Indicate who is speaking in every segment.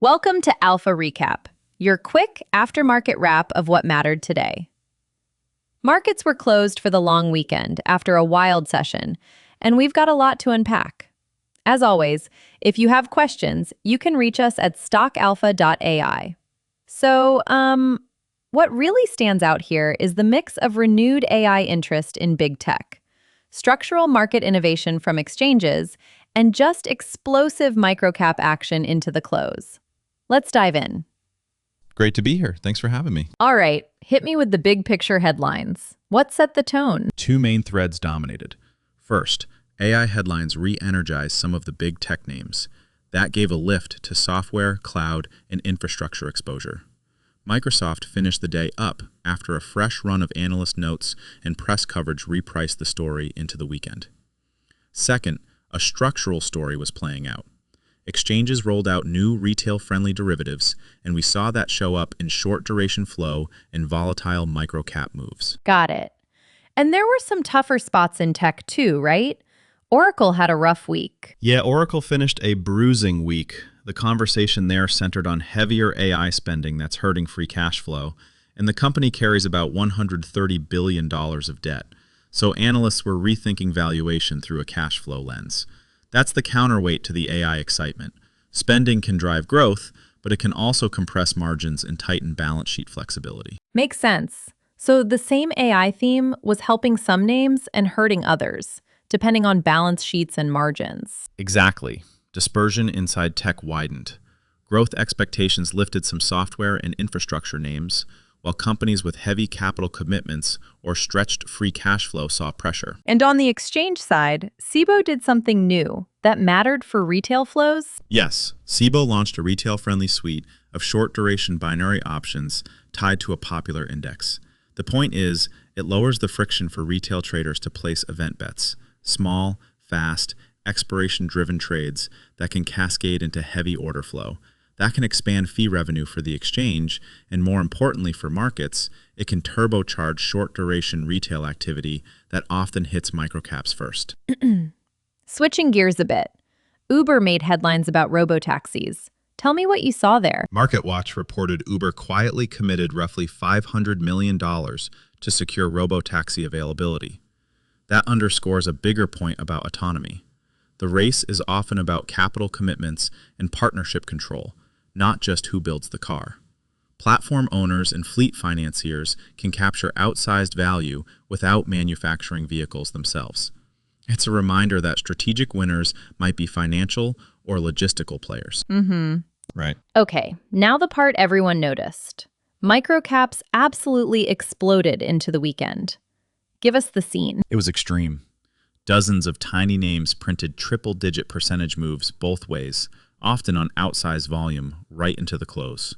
Speaker 1: Welcome to Alpha Recap, your quick aftermarket wrap of what mattered today. Markets were closed for the long weekend after a wild session, and we've got a lot to unpack. As always, if you have questions, you can reach us at stockalpha.ai. So, what really stands out here is the mix of renewed AI interest in big tech, structural market innovation from exchanges, and just explosive microcap action into the close. Let's dive in.
Speaker 2: Great to be here. Thanks for having me.
Speaker 1: All right, hit me with the big picture headlines. What set the tone?
Speaker 2: Two main threads dominated. First, AI headlines re-energized some of the big tech names. That gave a lift to software, cloud, and infrastructure exposure. Microsoft finished the day up after a fresh run of analyst notes and press coverage repriced the story into the weekend. Second, a structural story was playing out. Exchanges rolled out new retail-friendly derivatives, and we saw that show up in short-duration flow and volatile microcap moves.
Speaker 1: Got it. And there were some tougher spots in tech too, right? Oracle had a rough week.
Speaker 2: Yeah, Oracle finished a bruising week. The conversation there centered on heavier AI spending that's hurting free cash flow, and the company carries about $130 billion of debt. So analysts were rethinking valuation through a cash flow lens. That's the counterweight to the AI excitement. Spending can drive growth, but it can also compress margins and tighten balance sheet flexibility.
Speaker 1: Makes sense. So the same AI theme was helping some names and hurting others, depending on balance sheets and margins.
Speaker 2: Exactly. Dispersion inside tech widened. Growth expectations lifted some software and infrastructure names, while companies with heavy capital commitments or stretched free cash flow saw pressure.
Speaker 1: And on the exchange side, Cboe did something new that mattered for retail flows.
Speaker 2: Yes, Cboe launched a retail-friendly suite of short-duration binary options tied to a popular index. The point is, it lowers the friction for retail traders to place event bets, small, fast, expiration-driven trades that can cascade into heavy order flow. That can expand fee revenue for the exchange, and more importantly for markets, it can turbocharge short-duration retail activity that often hits microcaps first.
Speaker 1: Switching gears a bit, Uber made headlines about robotaxis. Tell me what you saw there.
Speaker 2: MarketWatch reported Uber quietly committed roughly $500 million to secure robotaxi availability. That underscores a bigger point about autonomy. The race is often about capital commitments and partnership control, not just who builds the car. Platform owners and fleet financiers can capture outsized value without manufacturing vehicles themselves. It's a reminder that strategic winners might be financial or logistical players. Right.
Speaker 1: Okay, now the part everyone noticed. Microcaps absolutely exploded into the weekend. Give us the scene.
Speaker 2: It was extreme. Dozens of tiny names printed triple-digit percentage moves both ways, often on outsized volume, right into the close.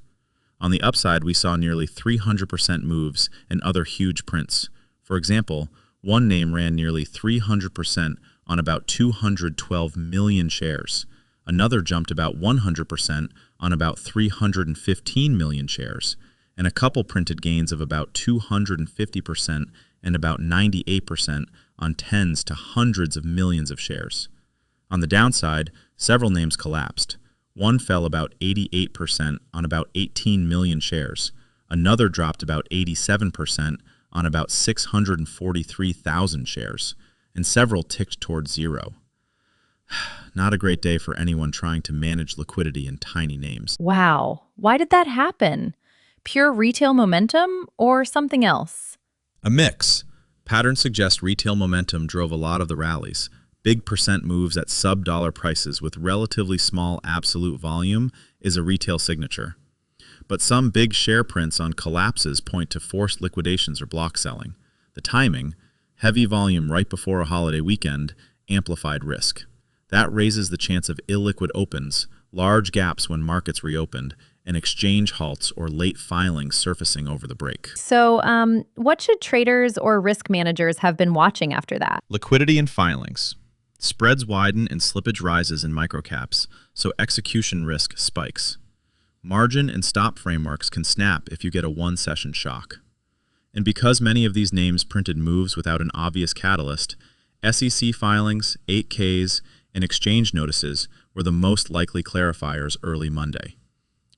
Speaker 2: On the upside, we saw nearly 300% moves and other huge prints. For example, one name ran nearly 300% on about 212 million shares. Another jumped about 100% on about 315 million shares. And a couple printed gains of about 250% and about 98% on tens to hundreds of millions of shares. On the downside, several names collapsed. One fell about 88% on about 18 million shares. Another dropped about 87% on about 643,000 shares. And several ticked towards zero. Not a great day for anyone trying to manage liquidity in tiny names.
Speaker 1: Wow, why did that happen? Pure retail momentum or something else?
Speaker 2: A mix. Patterns suggest retail momentum drove a lot of the rallies. Big percent moves at sub-dollar prices with relatively small absolute volume is a retail signature. But some big share prints on collapses point to forced liquidations or block selling. The timing, heavy volume right before a holiday weekend, amplified risk. That raises the chance of illiquid opens, large gaps when markets reopened, and exchange halts or late filings surfacing over the break.
Speaker 1: So, what should traders or risk managers have been watching after that?
Speaker 2: Liquidity and filings. Spreads widen and slippage rises in microcaps, so execution risk spikes. Margin and stop frameworks can snap if you get a one-session shock. And because many of these names printed moves without an obvious catalyst, SEC filings, 8Ks, and exchange notices were the most likely clarifiers early Monday.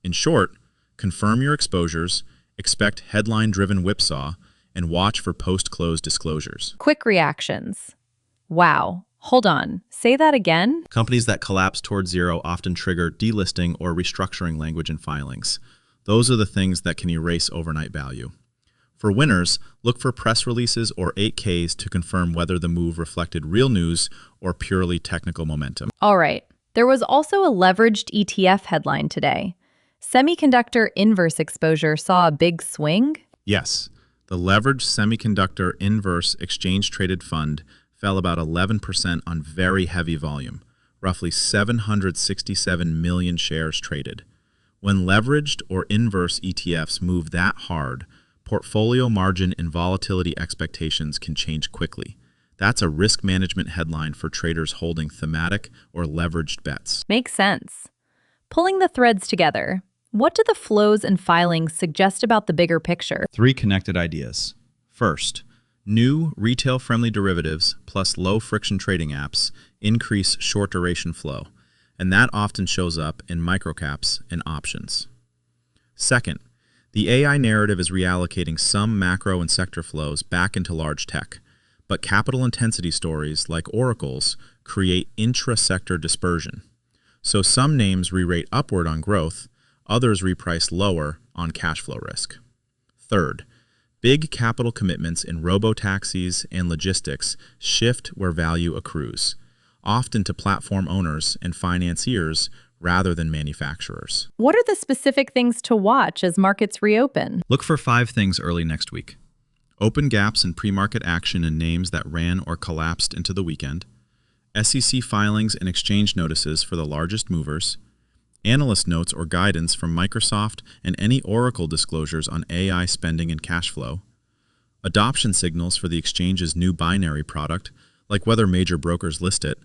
Speaker 2: In short, confirm your exposures, expect headline-driven whipsaw, and watch for post-close disclosures.
Speaker 1: Quick reactions. Wow. Hold on. Say that again?
Speaker 2: Companies that collapse toward zero often trigger delisting or restructuring language in filings. Those are the things that can erase overnight value. For winners, look for press releases or 8Ks to confirm whether the move reflected real news or purely technical momentum.
Speaker 1: All right. There was also a leveraged ETF headline today. Semiconductor inverse exposure saw a big swing?
Speaker 2: Yes, the leveraged semiconductor inverse exchange-traded fund fell about 11% on very heavy volume, roughly 767 million shares traded. When leveraged or inverse ETFs move that hard, portfolio margin and volatility expectations can change quickly. That's a risk management headline for traders holding thematic or leveraged bets.
Speaker 1: Makes sense. Pulling the threads together, what do the flows and filings suggest about the bigger picture?
Speaker 2: 3 connected ideas. First, new retail-friendly derivatives plus low-friction trading apps increase short-duration flow, and that often shows up in microcaps and options. Second, the AI narrative is reallocating some macro and sector flows back into large tech, but capital intensity stories like Oracle's create intra-sector dispersion. So some names re-rate upward on growth, others reprice lower on cash flow risk. Third, big capital commitments in robo-taxis and logistics shift where value accrues, often to platform owners and financiers rather than manufacturers.
Speaker 1: What are the specific things to watch as markets reopen?
Speaker 2: Look for 5 things early next week. Open gaps in pre-market action in names that ran or collapsed into the weekend, SEC filings and exchange notices for the largest movers, analyst notes or guidance from Microsoft and any Oracle disclosures on AI spending and cash flow, adoption signals for the exchange's new binary product, like whether major brokers list it,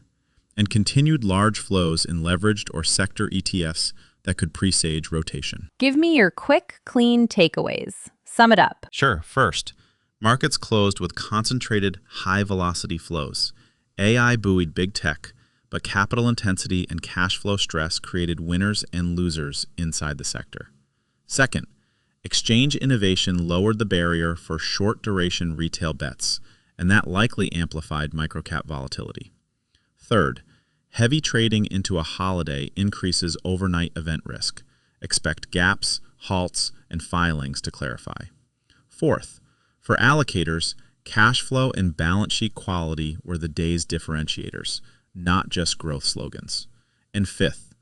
Speaker 2: and continued large flows in leveraged or sector ETFs that could presage rotation.
Speaker 1: Give me your quick, clean takeaways. Sum it up.
Speaker 2: Sure. First, markets closed with concentrated, high-velocity flows. AI buoyed big tech, but capital intensity and cash flow stress created winners and losers inside the sector. Second, exchange innovation lowered the barrier for short-duration retail bets, and that likely amplified microcap volatility. Third, heavy trading into a holiday increases overnight event risk. Expect gaps, halts, and filings to clarify. Fourth, for allocators, cash flow and balance sheet quality were the day's differentiators, not just growth slogans. And fifth,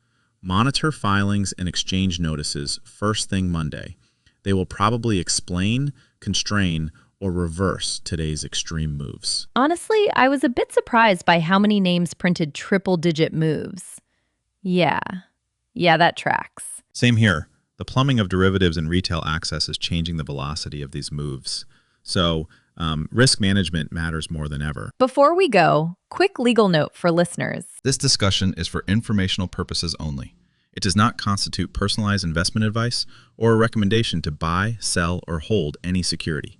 Speaker 2: monitor filings and exchange notices first thing Monday. They will probably explain, constrain, or reverse today's extreme moves.
Speaker 1: Honestly, I was a bit surprised by how many names printed triple-digit moves. Yeah, that tracks.
Speaker 2: Same here. The plumbing of derivatives and retail access is changing the velocity of these moves. So risk management matters more than ever.
Speaker 1: Before we go, quick legal note for listeners.
Speaker 2: This discussion is for informational purposes only. It does not constitute personalized investment advice or a recommendation to buy, sell, or hold any security.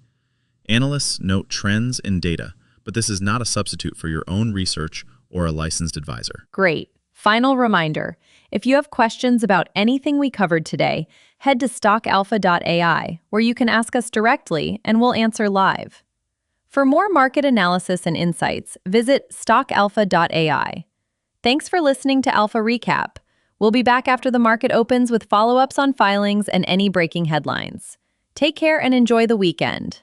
Speaker 2: Analysts note trends and data, but this is not a substitute for your own research or a licensed advisor.
Speaker 1: Great. Final reminder, if you have questions about anything we covered today, head to stockalpha.ai, where you can ask us directly and we'll answer live. For more market analysis and insights, visit stockalpha.ai. Thanks for listening to Alpha Recap. We'll be back after the market opens with follow-ups on filings and any breaking headlines. Take care and enjoy the weekend.